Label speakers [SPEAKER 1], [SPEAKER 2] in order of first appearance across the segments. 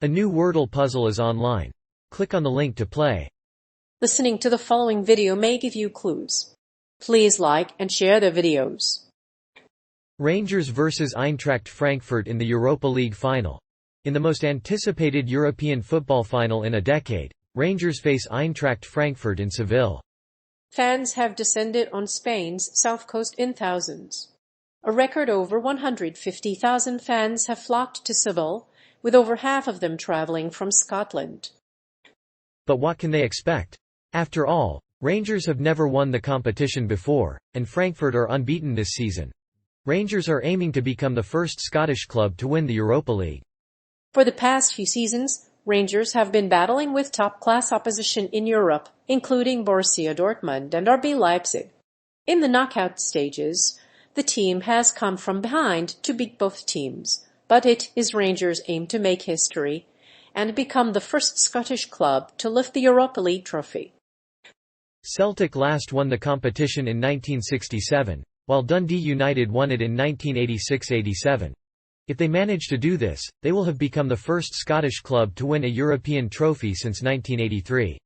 [SPEAKER 1] A new Wordle puzzle is online. Click on the link to play.
[SPEAKER 2] Listening to the following video may give you clues. Please like and share the videos.
[SPEAKER 1] Rangers vs Eintracht Frankfurt in the Europa League final. In the most anticipated European football final in a decade, Rangers face Eintracht Frankfurt in Seville.
[SPEAKER 2] Fans have descended on Spain's south coast in thousands. A record over 150,000 fans have flocked to Seville, with over half of them traveling from Scotland.
[SPEAKER 1] But what can they expect? After all, Rangers have never won the competition before, and Frankfurt are unbeaten this season. Rangers are aiming to become the first Scottish club to win the Europa League.
[SPEAKER 2] For the past few seasons, Rangers have been battling with top-class opposition in Europe, including Borussia Dortmund and RB Leipzig. In the knockout stages, the team has come from behind to beat both teams, but it is Rangers' aim to make history and become the first Scottish club to lift the Europa League trophy.
[SPEAKER 1] Celtic last won the competition in 1967, while Dundee United won it in 1986–87. If they manage to do this, they will have become the first Scottish club to win a European trophy since 1983.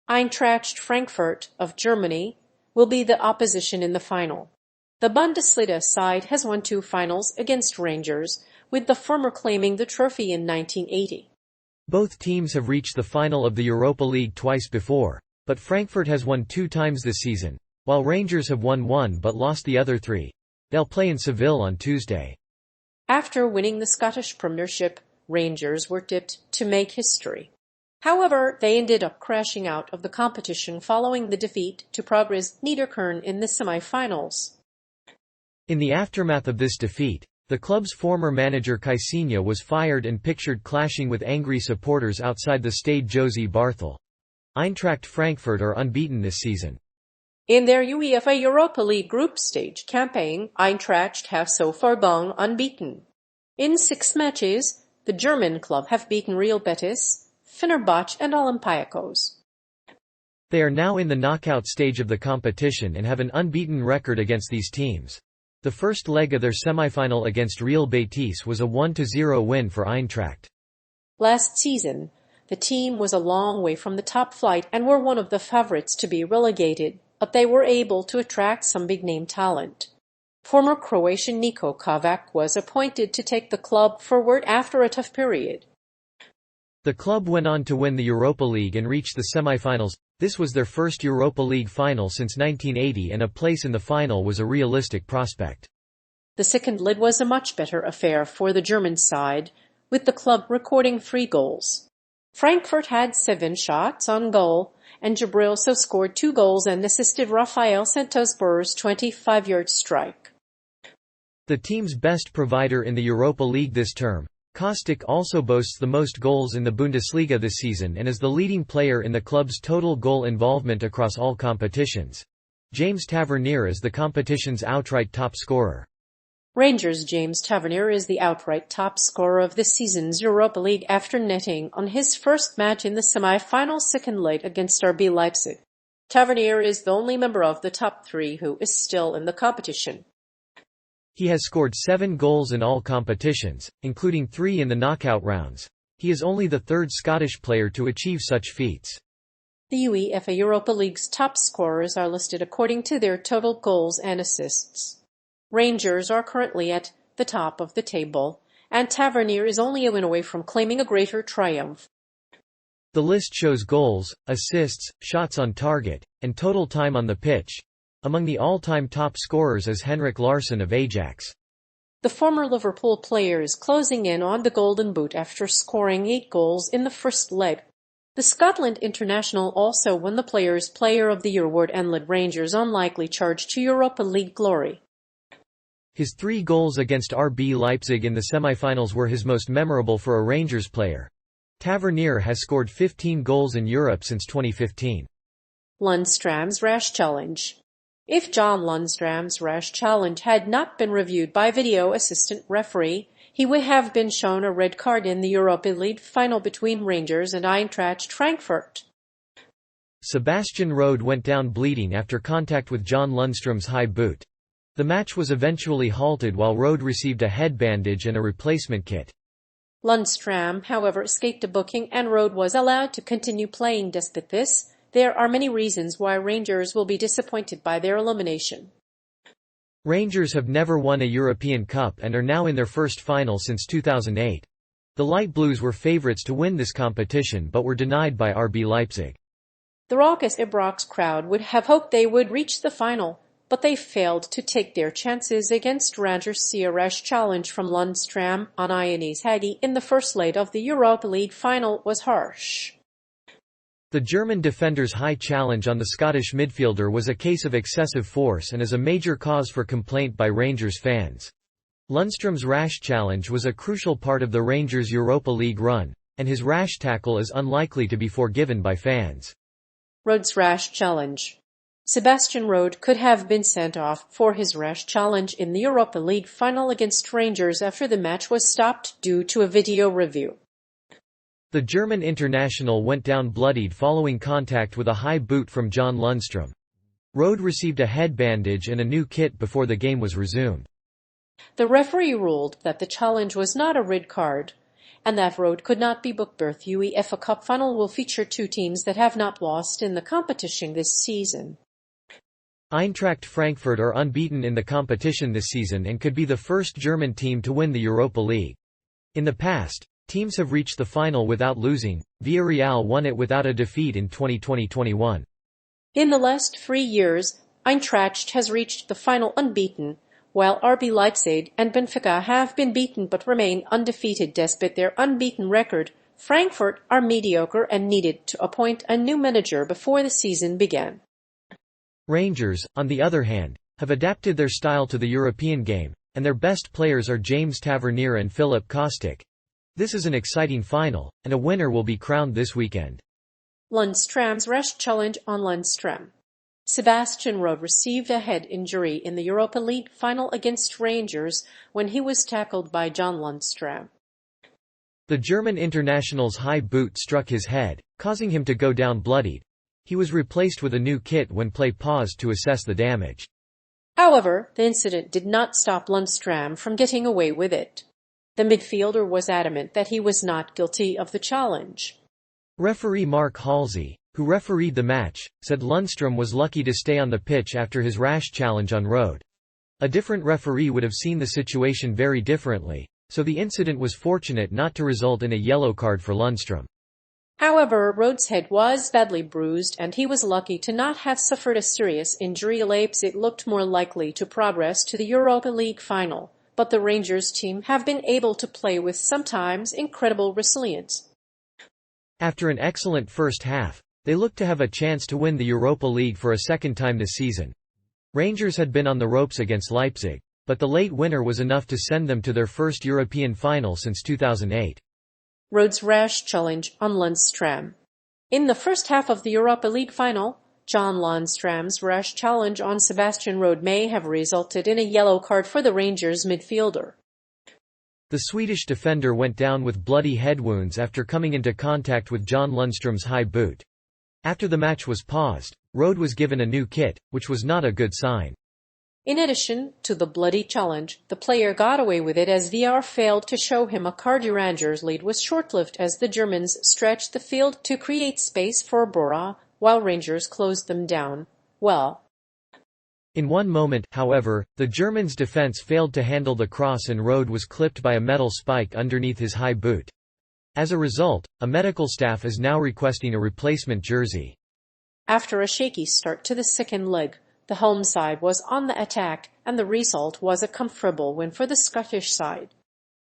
[SPEAKER 2] Eintracht Frankfurt of Germany will be the opposition in the final. The Bundesliga side has won 2 finals against Rangers, with the former claiming the trophy in 1980.
[SPEAKER 1] Both teams have reached the final of the Europa League twice before, but Frankfurt has won 2 times this season, while Rangers have won 1 but lost the other 3. They'll play in Seville on Tuesday.
[SPEAKER 2] After winning the Scottish Premiership, Rangers were tipped to make history. However, they ended up crashing out of the competition following the defeat to Progrès Niederkern in the semi-finals.
[SPEAKER 1] In the aftermath of this defeat, the club's former manager Caixinha was fired and pictured clashing with angry supporters outside the Stade José Barthel. Eintracht Frankfurt are unbeaten this season.
[SPEAKER 2] In their UEFA Europa League group stage campaign, Eintracht have so far gone unbeaten. In 6 matches, the German club have beaten Real Betis, Fenerbahce and Olympiacos.
[SPEAKER 1] They are now in the knockout stage of the competition and have an unbeaten record against these teams. The first leg of their semi-final against Real Betis was a 1–0 win for Eintracht.
[SPEAKER 2] Last season, the team was a long way from the top flight and were one of the favorites to be relegated, but they were able to attract some big-name talent. Former Croatian Niko Kovac was appointed to take the club forward after a tough period.
[SPEAKER 1] The club went on to win the Europa League and reach the semi-finals. This was their first Europa League final since 1980, and a place in the final was a realistic prospect.
[SPEAKER 2] The second leg was a much better affair for the German side, with the club recording 3 goals. Frankfurt had 7 shots on goal, and Gibril so scored 2 goals and assisted Rafael Santos Borr's 25-yard strike.
[SPEAKER 1] The team's best provider in the Europa League this term, Kostic, also boasts the most goals in the Bundesliga this season and is the leading player in the club's total goal involvement across all competitions. James Tavernier is the competition's outright top scorer.
[SPEAKER 2] Rangers' James Tavernier is the outright top scorer of this season's Europa League after netting on his first match in the semi-final second leg against RB Leipzig. Tavernier is the only member of the top 3 who is still in the competition.
[SPEAKER 1] He has scored 7 goals in all competitions, including 3 in the knockout rounds. He is only the 3rd Scottish player to achieve such feats.
[SPEAKER 2] The UEFA Europa League's top scorers are listed according to their total goals and assists. Rangers are currently at the top of the table, and Tavernier is only a win away from claiming a greater triumph.
[SPEAKER 1] The list shows goals, assists, shots on target, and total time on the pitch. Among the all-time top scorers is Henrik Larsson of Ajax.
[SPEAKER 2] The former Liverpool player is closing in on the Golden Boot after scoring 8 goals in the first leg. The Scotland international also won the Players' Player of the Year award and led Rangers' unlikely charge to Europa League glory.
[SPEAKER 1] His 3 goals against RB Leipzig in the semi-finals were his most memorable for a Rangers player. Tavernier has scored 15 goals in Europe since 2015.
[SPEAKER 2] Lundstram's rash challenge. If John Lundstram's rash challenge had not been reviewed by video assistant referee, he would have been shown a red card in the Europa League final between Rangers and Eintracht Frankfurt.
[SPEAKER 1] Sebastian Rode went down bleeding after contact with John Lundstram's high boot. The match was eventually halted while Rode received a head bandage and a replacement kit.
[SPEAKER 2] Lundstram, however, escaped a booking and Road was allowed to continue playing. Despite this, there are many reasons why Rangers will be disappointed by their elimination.
[SPEAKER 1] Rangers have never won a European Cup and are now in their first final since 2008. The Light Blues were favourites to win this competition but were denied by RB Leipzig.
[SPEAKER 2] The raucous Ibrox crowd would have hoped they would reach the final, but they failed to take their chances against Rangers' rash challenge from Lundstram on Ioannis Hagi in the first leg of the Europa League final was harsh.
[SPEAKER 1] The German defender's high challenge on the Scottish midfielder was a case of excessive force and is a major cause for complaint by Rangers fans. Lundström's rash challenge was a crucial part of the Rangers' Europa League run, and his rash tackle is unlikely to be forgiven by fans.
[SPEAKER 2] Road's rash challenge. Sebastian Rode could have been sent off for his rash challenge in the Europa League final against Rangers after the match was stopped due to a video review.
[SPEAKER 1] The German international went down bloodied following contact with a high boot from John Lundstrom. Rode received a head bandage and a new kit before the game was resumed.
[SPEAKER 2] The referee ruled that the challenge was not a red card, and that Rode could not be booked. The UEFA Cup final will feature two teams that have not lost in the competition this season.
[SPEAKER 1] Eintracht Frankfurt are unbeaten in the competition this season and could be the first German team to win the Europa League. In the past, teams have reached the final without losing. Villarreal won it without a defeat in 2020-21.
[SPEAKER 2] In the last 3 years, Eintracht has reached the final unbeaten, while RB Leipzig and Benfica have been beaten but remain undefeated. Despite their unbeaten record, Frankfurt are mediocre and needed to appoint a new manager before the season began.
[SPEAKER 1] Rangers, on the other hand, have adapted their style to the European game, and their best players are James Tavernier and Filip Kostic. This is an exciting final, and a winner will be crowned this weekend.
[SPEAKER 2] Lundstram's rash challenge on Lundstram. Sebastian Rode received a head injury in the Europa League final against Rangers when he was tackled by John Lundstram.
[SPEAKER 1] The German international's high boot struck his head, causing him to go down bloodied. He was replaced with a new kit when play paused to assess the damage.
[SPEAKER 2] However, the incident did not stop Lundstram from getting away with it. The midfielder was adamant that he was not guilty of the challenge.
[SPEAKER 1] Referee Mark Halsey, who refereed the match, said Lundstram was lucky to stay on the pitch after his rash challenge on Rode. A different referee would have seen the situation very differently, so the incident was fortunate not to result in a yellow card for Lundstram.
[SPEAKER 2] However, Rode's head was badly bruised and he was lucky to not have suffered a serious injury. Leipzig looked more likely to progress to the Europa League final, but the Rangers team have been able to play with sometimes incredible resilience.
[SPEAKER 1] After an excellent first half, they looked to have a chance to win the Europa League for a second time this season. Rangers had been on the ropes against Leipzig, but the late winner was enough to send them to their first European final since 2008.
[SPEAKER 2] Rode's rash challenge on Lundstram. In the first half of the Europa League final, John Lundstram's rash challenge on Sebastian Rode may have resulted in a yellow card for the Rangers midfielder.
[SPEAKER 1] The Swedish defender went down with bloody head wounds after coming into contact with John Lundstrom's high boot. After the match was paused, Rode was given a new kit, which was not a good sign.
[SPEAKER 2] In addition to the bloody challenge, the player got away with it as VR failed to show him a card. Rangers' lead was short-lived as the Germans stretched the field to create space for Bora, while Rangers closed them down well.
[SPEAKER 1] In one moment, however, the Germans' defense failed to handle the cross and Rode was clipped by a metal spike underneath his high boot. As a result, a medical staff is now requesting a replacement jersey.
[SPEAKER 2] After a shaky start to the second leg, the home side was on the attack, and the result was a comfortable win for the Scottish side.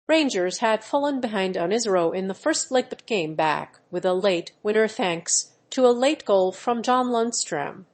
[SPEAKER 2] Rangers had fallen behind on Israel in the first leg but came back with a late winner thanks to a late goal from John Lundstram.